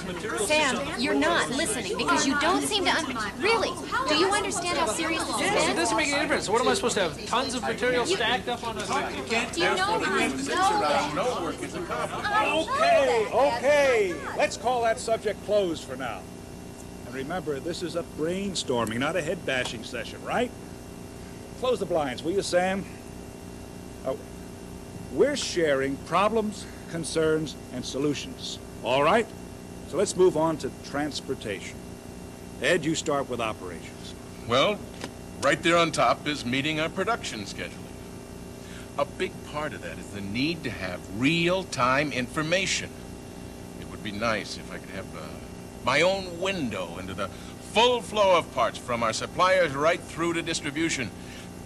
materials. Sam, you're not listening because you don't seem to really. Do you understand how serious this Yes, it is? doesn't make any difference. What am I supposed to have? Tons of material stacked up on a... You can't... Do you know that? No work is accomplished. Okay. Let's call that subject closed for now. And remember, this is a brainstorming, not a head-bashing session, right? Close the blinds, will you, Sam? Oh, we're sharing problems, concerns, and solutions. All right? So let's move on to transportation. Ed, you start with operations. Well, right there on top is meeting our production scheduling. A big part of that is the need to have real-time information. It would be nice if I could have my own window into the full flow of parts from our suppliers right through to distribution.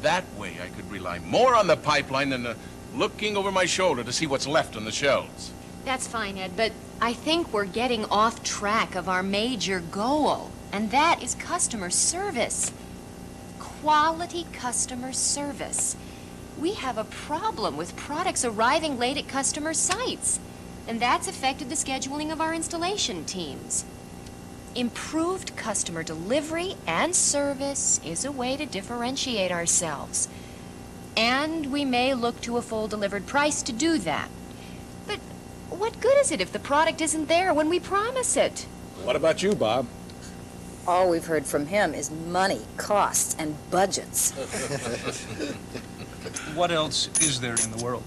That way I could rely more on the pipeline than looking over my shoulder to see what's left on the shelves. That's fine, Ed, but I think we're getting off track of our major goal, and that is customer service. Quality customer service. We have a problem with products arriving late at customer sites, and that's affected the scheduling of our installation teams. Improved customer delivery and service is a way to differentiate ourselves. And we may look to a full delivered price to do that. But what good is it if the product isn't there when we promise it? What about you, Bob? All we've heard from him is money, costs, and budgets. What else is there in the world?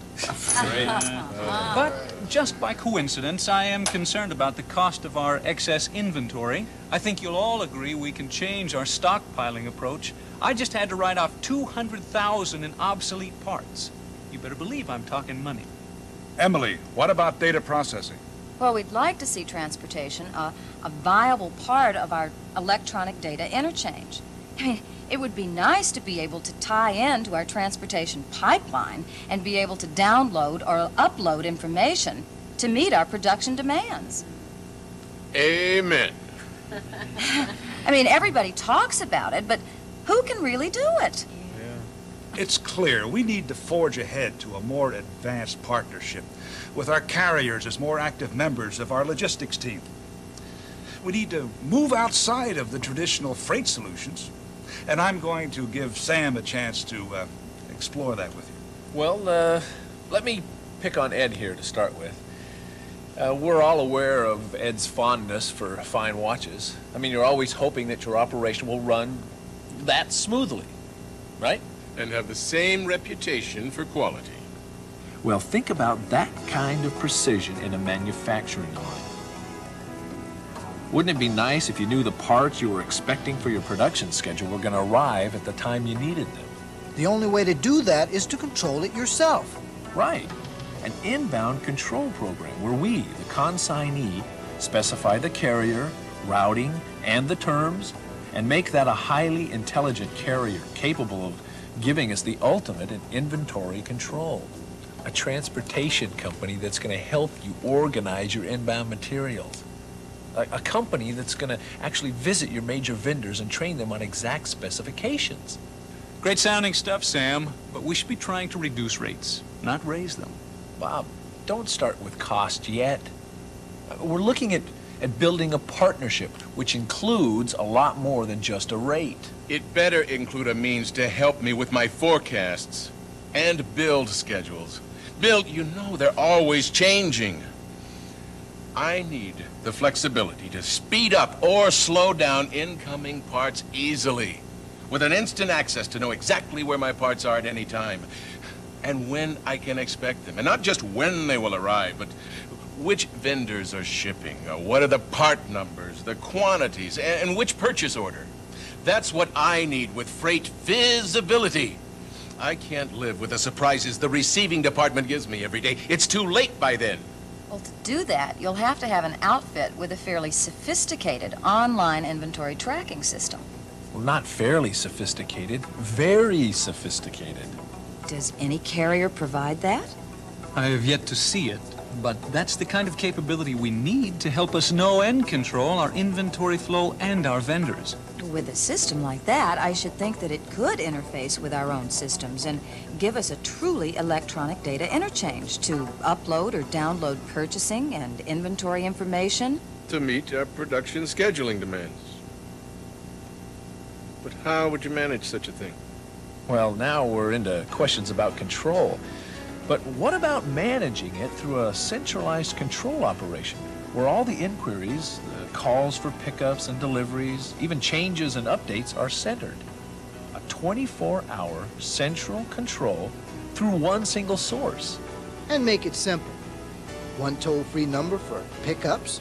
But just by coincidence, I am concerned about the cost of our excess inventory. I think you'll all agree we can change our stockpiling approach. I just had to write off 200,000 in obsolete parts. You better believe I'm talking money. Emily, what about data processing? Well, we'd like to see transportation a viable part of our electronic data interchange. I mean, it would be nice to be able to tie into our transportation pipeline and be able to download or upload information to meet our production demands. Amen. I mean, everybody talks about it, but who can really do it? It's clear we need to forge ahead to a more advanced partnership with our carriers as more active members of our logistics team. We need to move outside of the traditional freight solutions, and I'm going to give Sam a chance to explore that with you. Well, let me pick on Ed here to start with. We're all aware of Ed's fondness for fine watches. I mean, you're always hoping that your operation will run that smoothly, right? And have the same reputation for quality. Well, think about that kind of precision in a manufacturing line. Wouldn't it be nice if you knew the parts you were expecting for your production schedule were going to arrive at the time you needed them? The only way to do that is to control it yourself. Right. An inbound control program where we, the consignee, specify the carrier, routing, and the terms, and make that a highly intelligent carrier capable of giving us the ultimate in inventory control. A transportation company that's going to help you organize your inbound materials. A company that's going to actually visit your major vendors and train them on exact specifications. Great sounding stuff, Sam, but we should be trying to reduce rates, not raise them. Bob, don't start with cost yet. We're looking at building a partnership, which includes a lot more than just a rate. It better include a means to help me with my forecasts and build schedules. Bill, you know they're always changing. I need the flexibility to speed up or slow down incoming parts easily, with an instant access to know exactly where my parts are at any time, and when I can expect them. And not just when they will arrive, but which vendors are shipping, what are the part numbers, the quantities, and which purchase order. That's what I need with freight visibility. I can't live with the surprises the receiving department gives me every day. It's too late by then. Well, to do that, you'll have to have an outfit with a fairly sophisticated online inventory tracking system. Well, not fairly sophisticated, very sophisticated. Does any carrier provide that? I have yet to see it, but that's the kind of capability we need to help us know and control our inventory flow and our vendors. With a system like that, I should think that it could interface with our own systems and give us a truly electronic data interchange to upload or download purchasing and inventory information, to meet our production scheduling demands. But how would you manage such a thing? Well, now we're into questions about control. But what about managing it through a centralized control operation, where all the inquiries, the calls for pickups and deliveries, even changes and updates are centered? A 24-hour central control through one single source. And make it simple. One toll-free number for pickups,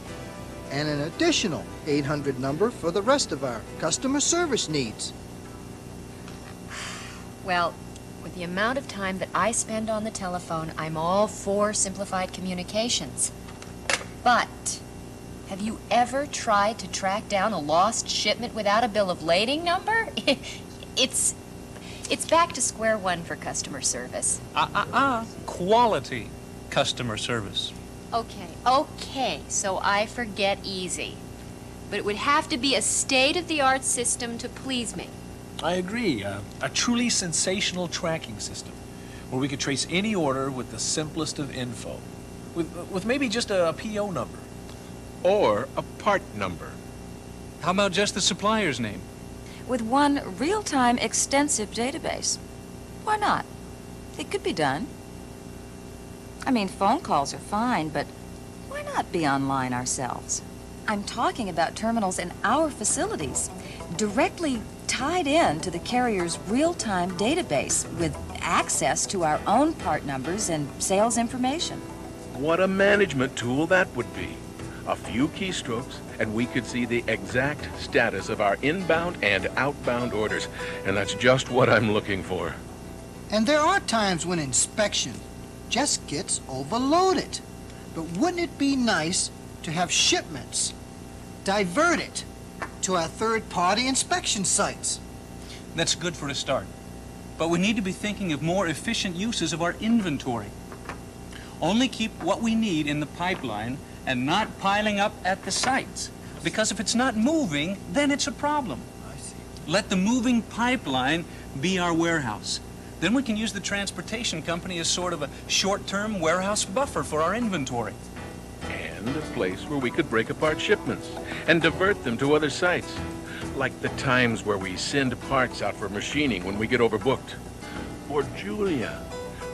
and an additional 800 number for the rest of our customer service needs. Well, with the amount of time that I spend on the telephone, I'm all for simplified communications. But have you ever tried to track down a lost shipment without a bill of lading number? It's back to square one for customer service. Quality customer service. Okay, so I forget easy. But it would have to be a state-of-the-art system to please me. I agree. A truly sensational tracking system, where we could trace any order with the simplest of info, with maybe just a PO number. Or a part number. How about just the supplier's name? With one real-time extensive database. Why not? It could be done. I mean, phone calls are fine, but why not be online ourselves? I'm talking about terminals in our facilities, directly tied in to the carrier's real-time database with access to our own part numbers and sales information. What a management tool that would be. A few keystrokes, and we could see the exact status of our inbound and outbound orders. And that's just what I'm looking for. And there are times when inspection just gets overloaded. But wouldn't it be nice to have shipments diverted to our third-party inspection sites? That's good for a start. But we need to be thinking of more efficient uses of our inventory. Only keep what we need in the pipeline and not piling up at the sites. Because if it's not moving, then it's a problem. I see. Let the moving pipeline be our warehouse. Then we can use the transportation company as sort of a short-term warehouse buffer for our inventory. And a place where we could break apart shipments and divert them to other sites. Like the times where we send parts out for machining when we get overbooked. Or Julia,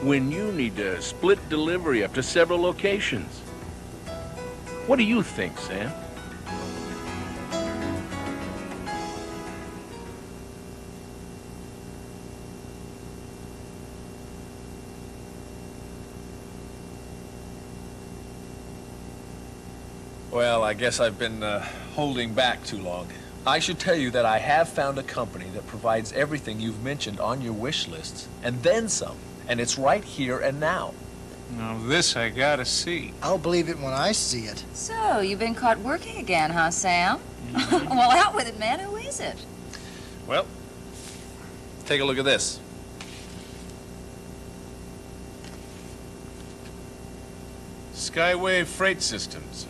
when you need to split delivery up to several locations. What do you think, Sam? Well, I guess I've been holding back too long. I should tell you that I have found a company that provides everything you've mentioned on your wish lists, and then some. And it's right here and now. Now this I gotta see. I'll believe it when I see it. So, you've been caught working again, huh, Sam? Well, out with it, man. Who is it? Well, take a look at this. Skyway Freight Systems.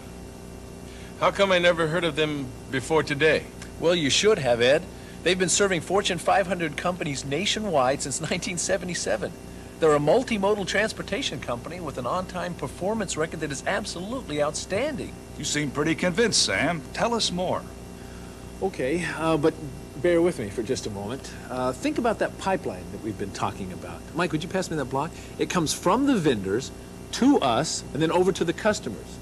How come I never heard of them before today? Well, you should have, Ed. They've been serving Fortune 500 companies nationwide since 1977. They're a multimodal transportation company with an on-time performance record that is absolutely outstanding. You seem pretty convinced, Sam. Tell us more. Okay, but bear with me for just a moment. Think about that pipeline that we've been talking about. Mike, would you pass me that block? It comes from the vendors to us and then over to the customers.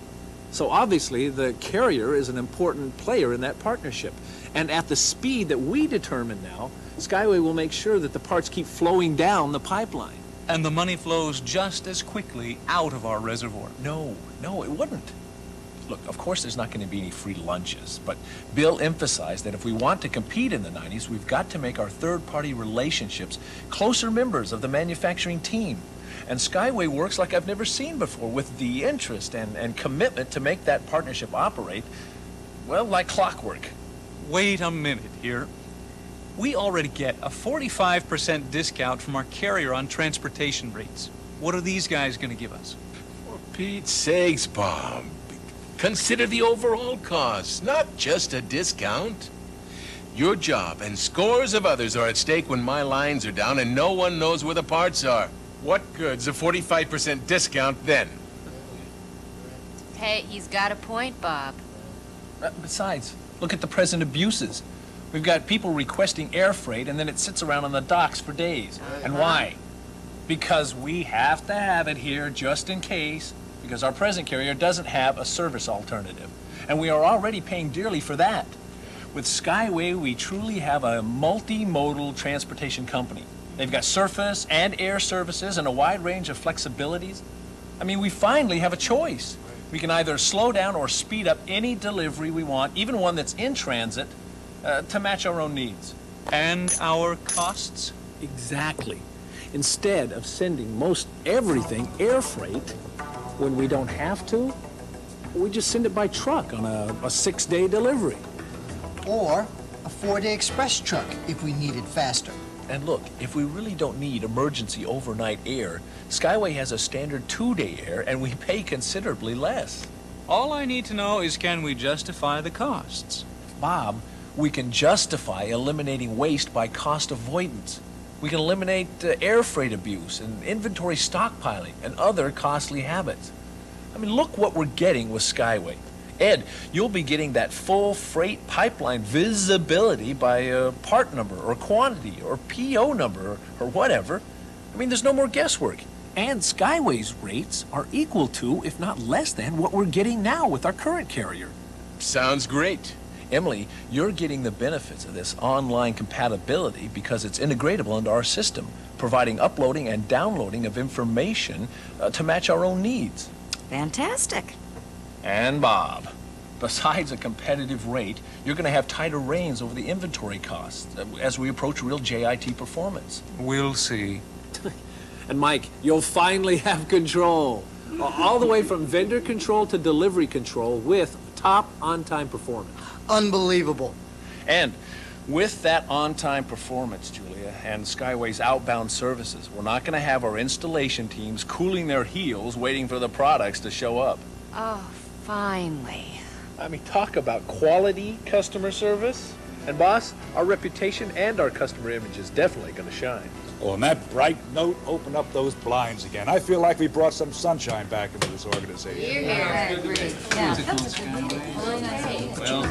So obviously, the carrier is an important player in that partnership. And at the speed that we determine now, Skyway will make sure that the parts keep flowing down the pipeline. And the money flows just as quickly out of our reservoir. No, it wouldn't. Look, of course there's not going to be any free lunches, but Bill emphasized that if we want to compete in the 90s, we've got to make our third-party relationships closer members of the manufacturing team. And Skyway works like I've never seen before, with the interest and commitment to make that partnership operate, well, like clockwork. Wait a minute here. We already get a 45% discount from our carrier on transportation rates. What are these guys going to give us? For Pete's sakes, Bob. Consider the overall cost, not just a discount. Your job and scores of others are at stake when my lines are down and no one knows where the parts are. What good's a 45% discount then? Hey, he's got a point, Bob. Besides, look at the present abuses. We've got people requesting air freight, and then it sits around on the docks for days. And why? Because we have to have it here just in case, because our present carrier doesn't have a service alternative. And we are already paying dearly for that. With Skyway, we truly have a multimodal transportation company. They've got surface and air services and a wide range of flexibilities. I mean, we finally have a choice. We can either slow down or speed up any delivery we want, even one that's in transit, to match our own needs. And our costs? Exactly. Instead of sending most everything air freight, when we don't have to, we just send it by truck on a 6-day delivery. Or a 4-day express truck if we need it faster. And look, if we really don't need emergency overnight air, Skyway has a standard 2-day air, and we pay considerably less. All I need to know is, can we justify the costs? Bob, we can justify eliminating waste by cost avoidance. We can eliminate air freight abuse and inventory stockpiling and other costly habits. I mean, look what we're getting with Skyway. Ed, you'll be getting that full freight pipeline visibility by part number or quantity or PO number or whatever. I mean, there's no more guesswork. And Skyway's rates are equal to, if not less than, what we're getting now with our current carrier. Sounds great. Emily, you're getting the benefits of this online compatibility because it's integratable into our system, providing uploading and downloading of information to match our own needs. Fantastic. And Bob, besides a competitive rate, you're going to have tighter reins over the inventory costs as we approach real JIT performance. We'll see. And Mike, you'll finally have control. All the way from vendor control to delivery control with top on-time performance. Unbelievable. And with that on-time performance, Julia, and Skyway's outbound services, we're not going to have our installation teams cooling their heels waiting for the products to show up. Oh, finally. I mean, talk about quality customer service. And boss, our reputation and our customer image is definitely going to shine. Well, on that bright note, open up those blinds again. I feel like we brought some sunshine back into this organization. Yeah. Well,